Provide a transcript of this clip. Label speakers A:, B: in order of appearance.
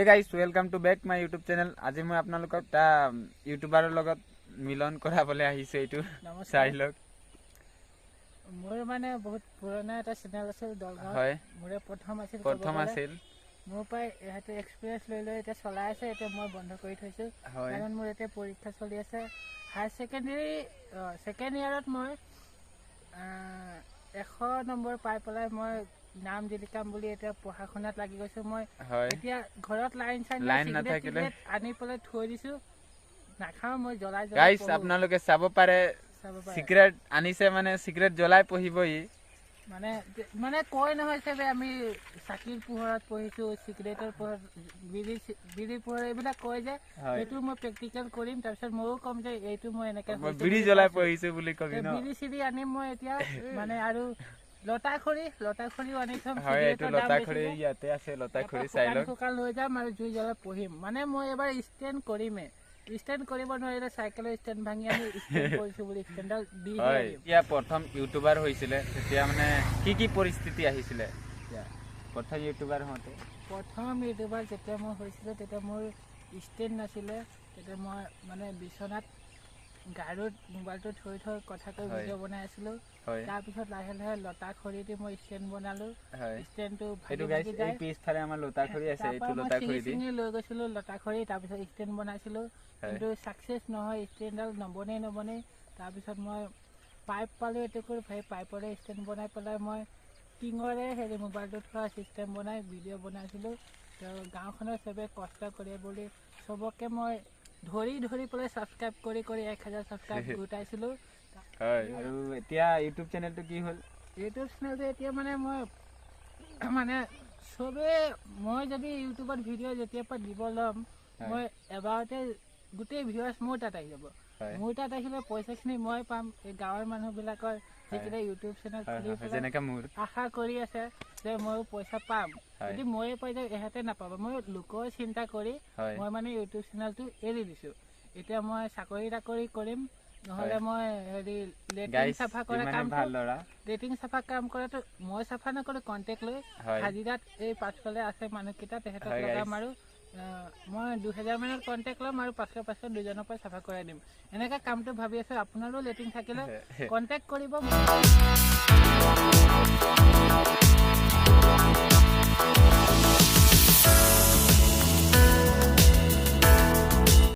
A: Hey guys, welcome to back my YouTube channel. আজি মই আপোনালোকক তা ইউটিউবাৰৰ লগত মিলন কৰাবলৈ আহিছে এইটো চাই লওক।
B: মোৰ মানে বহুত পুৰণা এটা চেনেল আছিল দলগাঁও।
A: হয়
B: মোৰ প্ৰথম আছিল মোৰ পাই এহাতে এক্সপেৰিয়েন্স লৈ লৈ এটা চলাই আছে। এটা মই বন্ধ কৰি থৈছো কাৰণ মোৰ এটা পৰীক্ষা চলি আছে। হায়াৰ সেকেন্ডাৰী সেকেন্ড ইয়াৰত মই 100 নম্বৰ পাই পেলাই মই নাম জিলিকাম বুলি এটা পঢ়া শুনাত লাগি গৈছো। মই এতিয়া ঘৰত লাইন নাথাকিলে আনি পেলাই থৈ দিছো, নাখাও মই জ্বলাই জ্বলাই। গাইস আপোনালোকে চাব পাৰে সিক্ৰেট আনিছে, মানে সিক্ৰেট জ্বলাই পঢ়িবই। মানে মানে কয় নহয় সবে আমি চাকিৰ পোহৰত পঢ়িছো, সিক্ৰেটৰ পোহৰত বিড়ি পোহৰ এইবিলাক কয় যে এইটো মই প্ৰেক্টিকেল কৰিম। তাৰপিছত ময়ো কম যে এইটো মই এনেকে বিড়ি জ্বলাই পঢ়িছো বুলি কবি ন। বিড়ি চিড়ি আনিম মই এতিয়া মানে আৰু লতাখৰিও আনি থম। হয় এইটো লতাখৰি ইয়াতে আছে, লতাখৰি চাই লওক। শুকান লৈ যাম আৰু জুই জ্বলাই পঢ়িম। মানে মই এবাৰ ষ্টেণ্ড কৰিমে। ষ্টেণ্ড কৰিব নোৱাৰিলে চাইকেলৰ ষ্টেণ্ড ভাঙি আমি ষ্টেণ্ড কৰিছো বুলি ষ্টেণ্ডডাল দি হয়। এতিয়া প্ৰথম ইউটিউবাৰ হৈছিলে তেতিয়া মানে কি পৰিস্থিতি আহিছিলে? প্ৰথম ইউটিউবাৰ হওঁতে যেতিয়া মই হৈছিলে তেতিয়া মোৰ ষ্টেণ্ড নাছিলে। তেতিয়া মই মানে বিচনাত গাড়ীত মোবাইলটো থৈ কথা কৈ ভিডিঅ' বনাই আছিলো। তাৰপিছত লাহে লাহে লতা খৰি দি মই ষ্টেণ্ড বনালো। ষ্টেণ্ডটো পিছফালে আমাৰ লতা খৰি আছে, এইটো লতা খৰি দি লৈ গৈছিলো লতা খৰি। তাৰপিছত ষ্টেণ্ড বনাইছিলো, কিন্তু সাকসেস নহয়, ষ্টেণ্ডডাল নবনে। তাৰপিছত মই পাইপ পালো, এইটো কৰি পাইপৰে ষ্টেণ্ড বনাই পেলাই মই টিঙৰে হেৰি মোবাইলটোত থোৱা চিষ্টেম বনাই ভিডিঅ' বনাইছিলো। গাঁওখনৰ চবে কষ্ট কৰে বুলি চবকে মই ধৰি পেলাই সাবস্ক্ৰাইব কৰি 1000 সাবস্ক্ৰাইব গোটাইছিলো। আৰু এতিয়া ইউটিউব চেনেলটো কি হ'ল? ইউটিউব চেনেলটো এতিয়া মানে মই মানে চবে মই যদি ইউটিউবত ভিডিঅ' যেতিয়াৰ পৰা দিব ল'ম মই এবাৰতে গোটেই ভিউৱাৰ্ছ মোৰ তাত আহি যাব। মোৰ তাত আহিলে পইচাখিনি মই পাম। এই গাঁৱৰ মানুহবিলাকৰ যিকেইটা ইউটিউব চেনেল খুলি যেনেকৈ মোৰ আশা কৰি আছে যে ময়ো পইচা পাম। যদি ময়ে পাই যাওঁ এহেঁতে নাপাব। মই লোকৰ চিন্তা কৰি মই মানে ইউটিউব চেনেলটো এৰি দিছো। এতিয়া মই চাকৰি তাকৰি কৰিম, নহ'লে মই হেৰি লেট্ৰিন চাফা কৰা কাম কৰাটো মই চাফা নকৰো, কণ্টেক্ট লৈ হাজিৰাত এই পাছফালে আছে মানুহকেইটা তেহেঁতক লগাম আৰু মই 2000 মানত কণ্টেক্ট ল'ম আৰু পাছত দুজনৰ পৰা চাফা কৰাই দিম। এনেকৈ কামটো ভাবি আছো। আপোনাৰো লেট্ৰিন থাকিলে কণ্টেক্ট কৰিব।